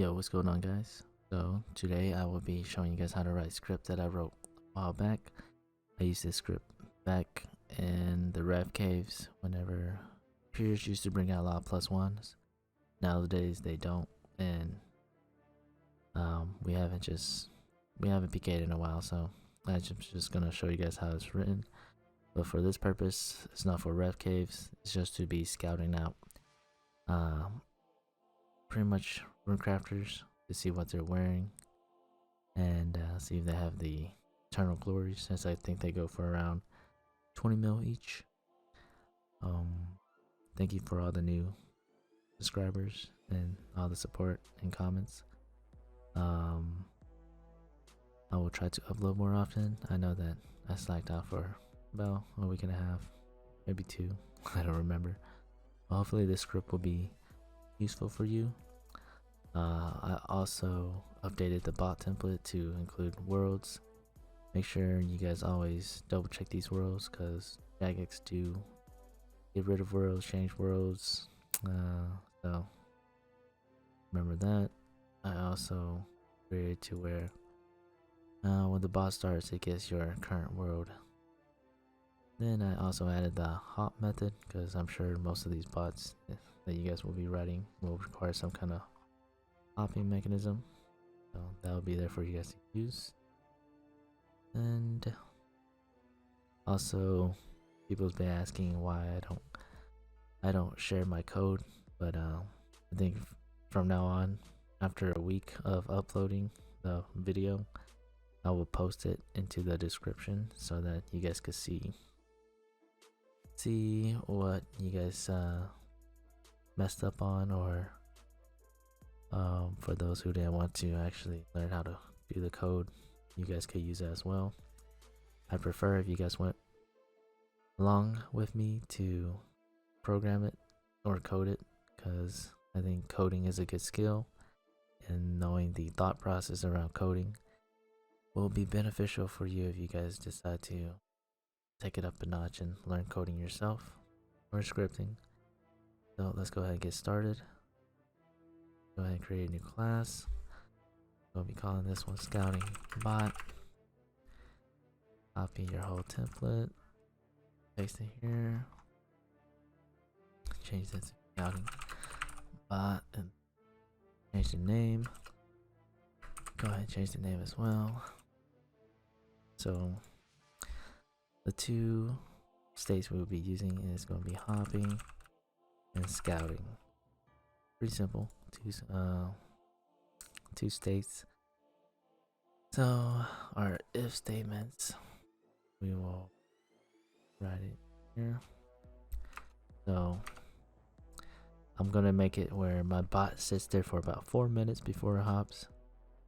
Yo, what's going on, guys? So today I will be showing you guys how to write a script that I wrote a while back. I used this script back in the rev caves whenever peers used to bring out a lot of +1s. Nowadays they don't, and we haven't PK'd in a while, so I'm just gonna show you guys how it's written. But for this purpose, it's not for rev caves. It's just to be scouting out pretty much runecrafters to see what they're wearing and see if they have the eternal glories, since I think they go for around 20 mil each. Thank you for all the new subscribers and all the support and comments. I will try to upload more often. I know that I slacked out for about a week and a half, maybe 2. I don't remember. But hopefully this script will be useful for you. I also updated the bot template to include worlds. Make sure you guys always double check these worlds, because jagex do get rid of worlds, change worlds, so remember that. I also created to where when the bot starts it gets your current world. Then I also added the hop method, because I'm sure most of these bots that you guys will be writing will require some kind of hopping mechanism, so that will be there for you guys to use. And also, people's been asking why I don't share my code, but I think from now on, after a week of uploading the video, I will post it into the description so that you guys could see what you guys messed up on, or for those who didn't want to actually learn how to do the code, you guys could use it as well. I prefer if you guys went along with me to program it or code it, because I think coding is a good skill, and knowing the thought process around coding will be beneficial for you if you guys decide to take it up a notch and learn coding yourself or scripting. So let's go ahead and get started. Go ahead and create a new class. We'll be calling this one Scouting Bot. Copy your whole template, paste it here, change it to Scouting Bot, and change the name. Go ahead and change the name as well. So the two states we will be using is going to be hopping and scouting. Pretty simple. Two states. So our if statements, we will write it here. So I'm gonna make it where my bot sits there for about 4 minutes before it hops,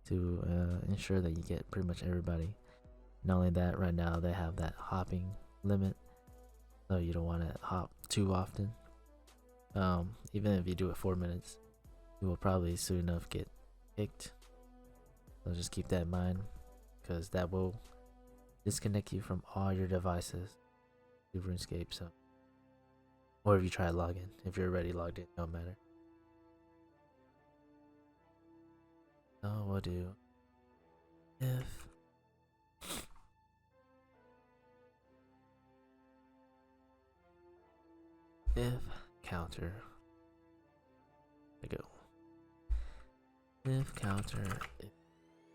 to ensure that you get pretty much everybody. Not only that, right now they have that hopping limit, so you don't want to hop too often. Even if you do it 4 minutes, you will probably soon enough get kicked. So just keep that in mind, because that will disconnect you from all your devices to RuneScape. So, or if you try to log in, if you're already logged in, don't matter. So we'll do if counter. There we go. If counter is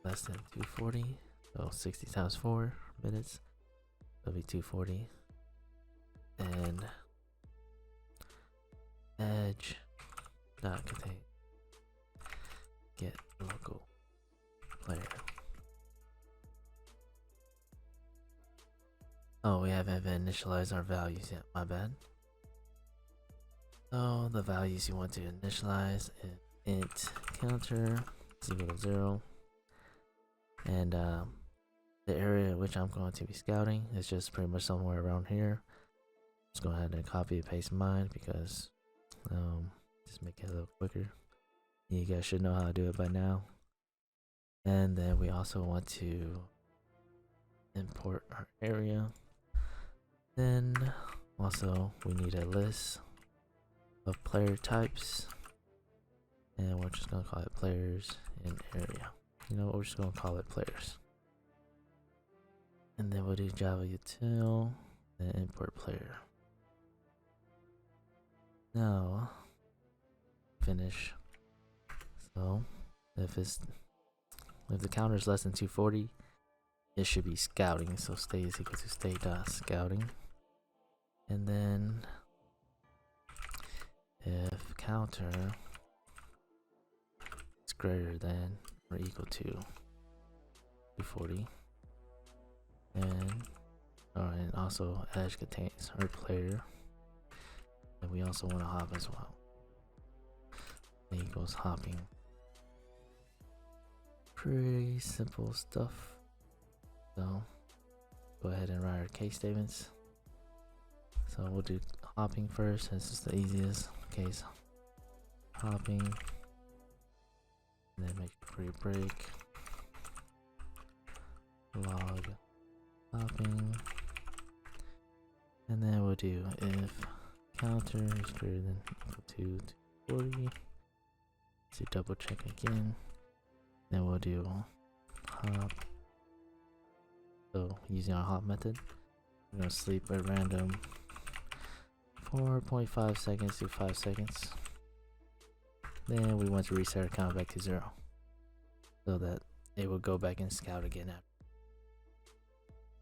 less than 240, so 60 times 4 minutes, that'll be 240. And edge dot contain get local player. Oh, we haven't initialized our values yet, my bad. So the values you want to initialize is int counter 0, and the area in which I'm going to be scouting is just pretty much somewhere around here. Just go ahead and copy and paste mine, because just make it a little quicker. You guys should know how to do it by now. And then we also want to import our area. Then also we need a list of player types. And we're just gonna call it players in area. You know what, we're just gonna call it players. And then we'll do Java util and import player. Now finish. So if the counter is less than 240, it should be scouting. So stay is equal to state.scouting. And then if counter is greater than or equal to 240, and also edge contains our player, and we also want to hop as well. Equals hopping. Pretty simple stuff. So go ahead and write our case statements. So we'll do hopping first. This is the easiest case. Hopping, and then make a free break. Log hopping, and then we'll do if counter is greater than equal to 240. So double check again. Then we'll do hop. So using our hop method, we're gonna sleep at random 4.5 seconds to 5 seconds. Then we want to reset our count back to 0 so that it will go back and scout again after.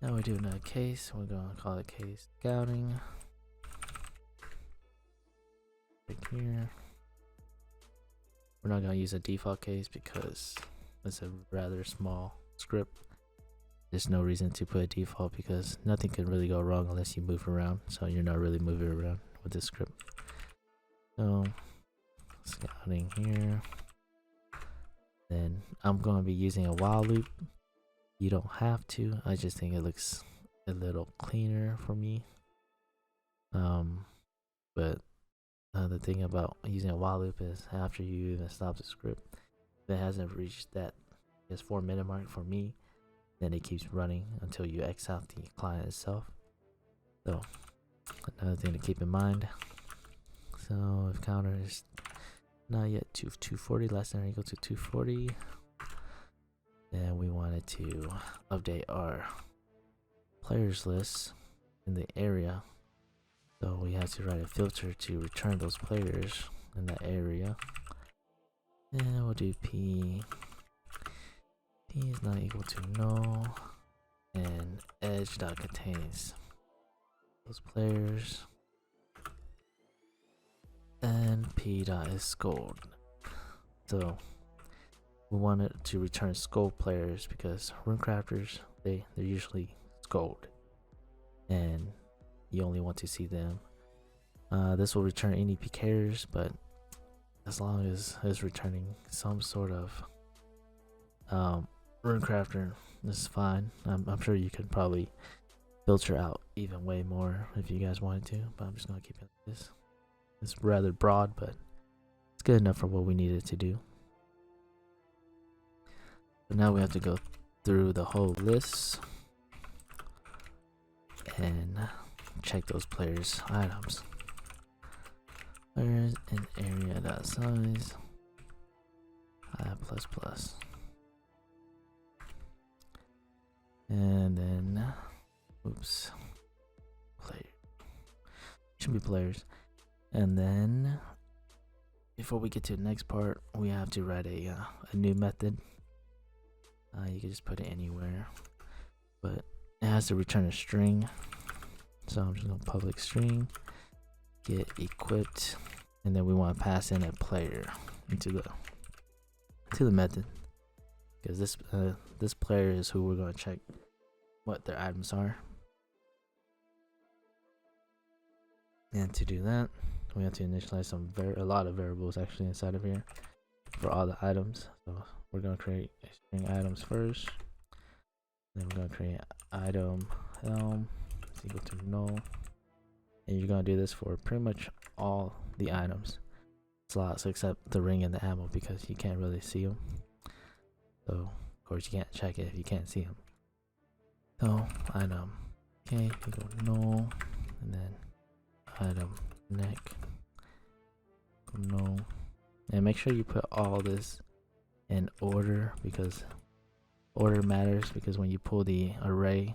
Now we do another case. We're gonna call it case scouting. Right here. We're not gonna use a default case because it's a rather small script. There's no reason to put a default because nothing can really go wrong unless you move around. So you're not really moving around with this script. So scouting here. Then I'm going to be using a while loop. You don't have to. I just think it looks a little cleaner for me. But the thing about using a while loop is after you even stop the script, if it hasn't reached that 4-minute mark for me, then it keeps running until you X out the client itself. So another thing to keep in mind. So if counter is not yet 240, less than or equal to 240, then we wanted to update our players list in the area. So we have to write a filter to return those players in that area. And we'll do P is not equal to null, and edge dot contains those players, and P dot is scold. So we wanted to return scold players because rune crafters, they're usually scold, and you only want to see them. This will return any PKers, but as long as it's returning some sort of rune crafter, this is fine. I'm sure you could probably filter out even way more if you guys wanted to, but I'm just gonna keep it like this. It's rather broad, but it's good enough for what we needed to do. So now we have to go through the whole list and check those players' items. Players in area dot size plus plus, and then player should be players. And then before we get to the next part, we have to write a new method. You can just put it anywhere, but it has to return a string. So I'm just gonna public string get equipped, and then we want to pass in a player into the method, because this player is who we're going to check what their items are. And to do that, we have to initialize a lot of variables actually inside of here for all the items. So we're going to create a string items first, then we're going to create item helm is equal to null, and you're going to do this for pretty much all the items slots except the ring and the ammo, because you can't really see them. So of course you can't check it if you can't see them. So item okay equal null, and then item neck null, And make sure you put all this in order, because order matters, because when you pull the array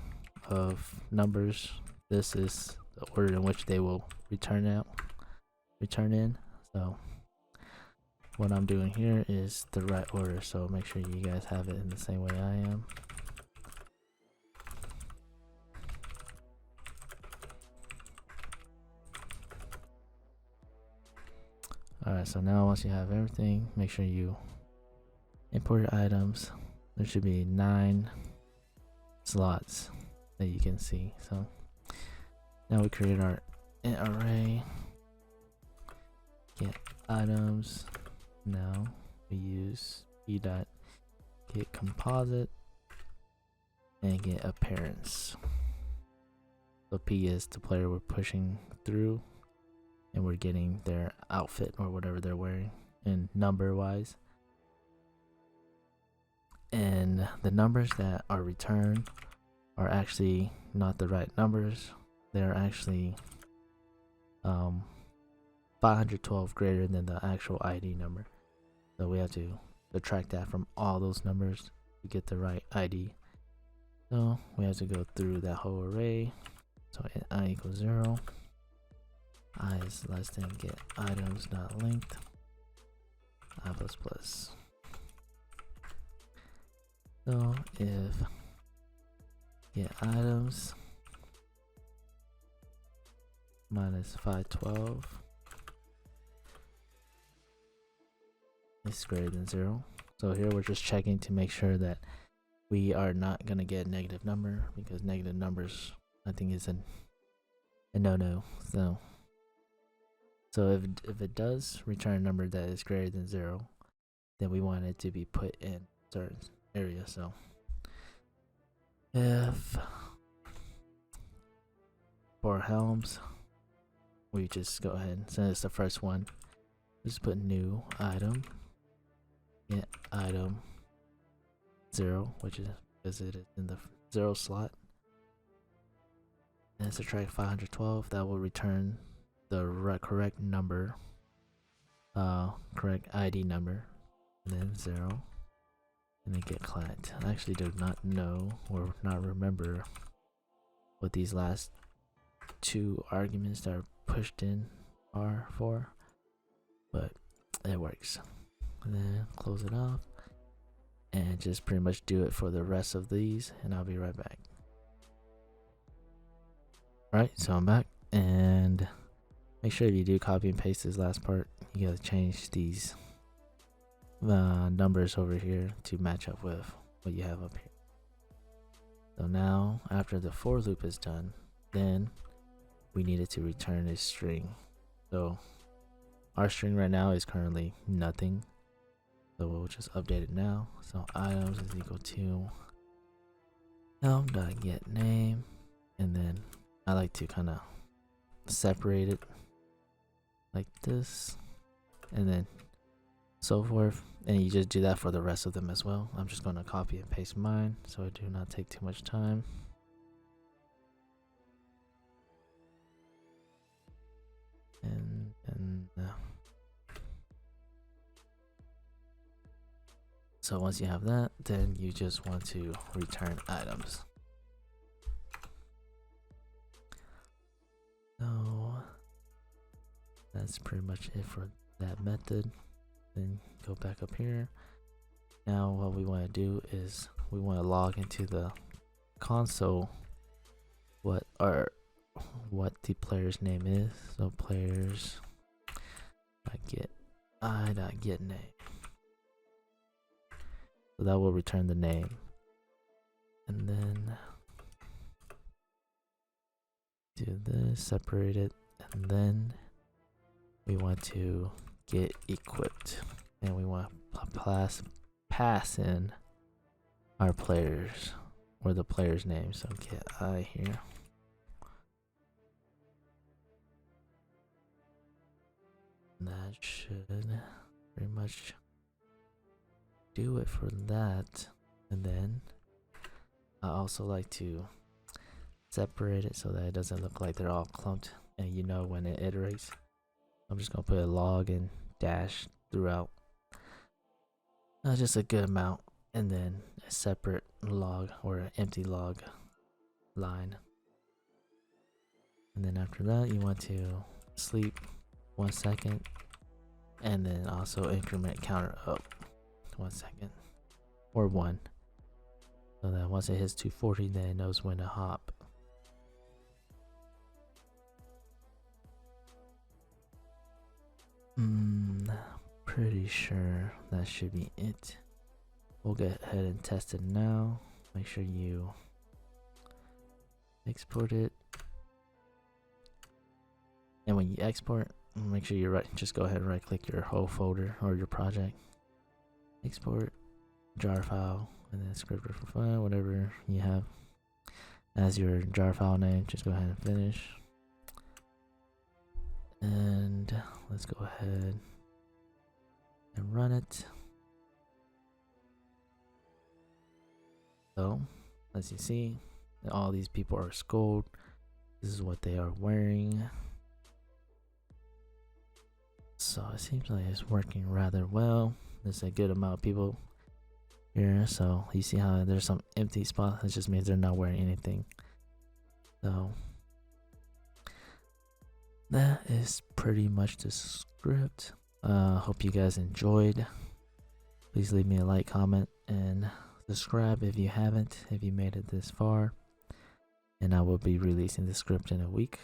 of numbers, this is the order in which they will return in. So what I'm doing here is the right order, so make sure you guys have it in the same way I am. Alright, so now once you have everything, make sure you import your items. There should be 9 slots that you can see. So now we create our int array, get items. Now we use p.get composite and get appearance. So p is the player we're pushing through, and we're getting their outfit or whatever they're wearing in number wise. And the numbers that are returned are actually not the right numbers. They're actually 512 greater than the actual ID number. So we have to subtract that from all those numbers to get the right ID. So we have to go through that whole array. So I equals 0. I is less than get items not linked. I plus plus. So if get items minus 512 is greater than 0. So here we're just checking to make sure that we are not gonna get a negative number, because negative numbers I think is a no-no. So if it does return a number that is greater than 0, then we want it to be put in certain area. So if for helms, we just go ahead, since it's the first one, just put new item, get item 0, which is because it is in the 0 slot, and subtract 512. That will return the correct number, correct ID number, and then 0, and then get client. I actually do not know or not remember what these last 2 arguments that are pushed in are for, but it works. And then close it off and just pretty much do it for the rest of these, and I'll be right back. Alright, so I'm back, and make sure if you do copy and paste this last part, you gotta change these numbers over here to match up with what you have up here. So now after the for loop is done, then we needed to return a string. So our string right now is currently nothing, so we'll just update it now. So items is equal to helm.get name, and then I like to kind of separate it like this, and then so forth, and you just do that for the rest of them as well. I'm just going to copy and paste mine so it do not take too much time. And so once you have that, then you just want to return items. So that's pretty much it for that method. Then go back up here. Now what we want to do is we want to log into the console what the player's name is. So players get name. So that will return the name, and then do this, separate it, and then we want to get equipped, and we want to pass in our players or the player's name. So get I here. And that should pretty much do it for that. And then I also like to separate it so that it doesn't look like they're all clumped, and you know when it iterates. I'm just gonna put a log and dash throughout. Just a good amount, and then a separate log or an empty log line. And then after that, you want to sleep 1 second, and then also increment counter up 1 second or 1, so that once it hits 240, then it knows when to hop. Pretty sure that should be it. We'll go ahead and test it now. Make sure you export it, and when you export, make sure you're right. Just go ahead and right click your whole folder or your project, export jar file, and then scripter for fun, whatever you have as your jar file name. Just go ahead and finish, and let's go ahead and run it. So as you see, all these people are skulled. This is what they are wearing. So it seems like it's working rather well. There's a good amount of people here, so you see how there's some empty spots. It just means they're not wearing anything. So that is pretty much the script. Hope you guys enjoyed. Please leave me a like, comment, and subscribe if you haven't, if you made it this far. And I will be releasing the script in a week.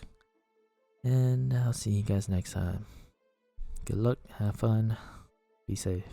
And I'll see you guys next time. Good luck, have fun, be safe.